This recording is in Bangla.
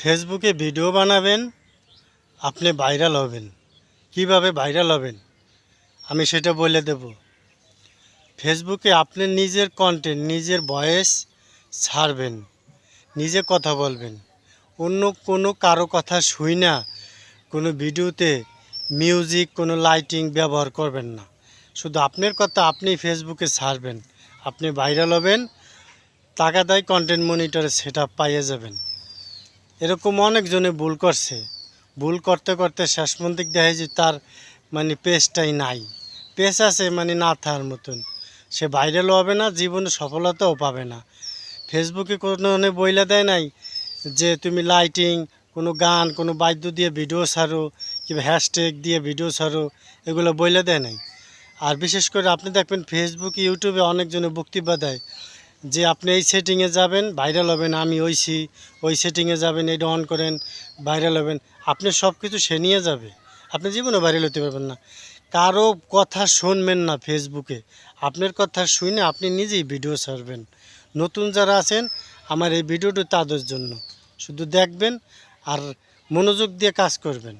ফেসবুকে ভিডিও বানাবেন, আপনি ভাইরাল হবেন। কিভাবে ভাইরাল হবেন আমি সেটা বলে দেব। ফেসবুকে আপনি নিজের কন্টেন্ট, নিজের ভয়েস ছাড়বেন, নিজে কথা বলবেন। অন্য কোনো কারো কথা শুই না কোনো ভিডিওতে মিউজিক, কোনো লাইটিং ব্যবহার করবেন না। শুধু আপনার কথা আপনি ফেসবুকে ছাড়বেন, আপনি ভাইরাল হবেন, টাকা দেয় কন্টেন্ট মনিটরে সেটআপ পাইয়ে যাবেন। এরকম অনেকজনে ভুল করছে, ভুল করতে করতে শেষ পর্যন্ত দেখে যে তার পেজটাই নাই। পেজ আছে না থাকার মতন, সে ভাইরাল হবে না, জীবনে সফলতাও পাবে না। ফেসবুকে কোনো বইলা দেয় নাই যে তুমি লাইটিং, কোনো গান, কোনো বাদ্য দিয়ে ভিডিও ছাড়ো কিংবা হ্যাশট্যাগ দিয়ে ভিডিও ছাড়ো, এগুলো বইলা দেয় নাই। আর বিশেষ করে আপনি দেখবেন ফেসবুক, ইউটিউবে অনেকজনে বক্তব্য দেয় যে আপনি এই সেটিংয়ে যাবেন ভাইরাল হবেন, আমি ওই সেটিংয়ে যাবেন, এটা অন করেন ভাইরাল হবেন। আপনি সব কিছু সে নিয়ে যাবে, আপনি জীবনে ভাইরাল হতে পারবেন না। কারো কথা শুনবেন না ফেসবুকে, আপনার কথা শুনে আপনি নিজেই ভিডিও ছাড়বেন। নতুন যারা আছেন আমার এই ভিডিওটি তাদের জন্য, শুধু দেখবেন আর মনোযোগ দিয়ে কাজ করবেন।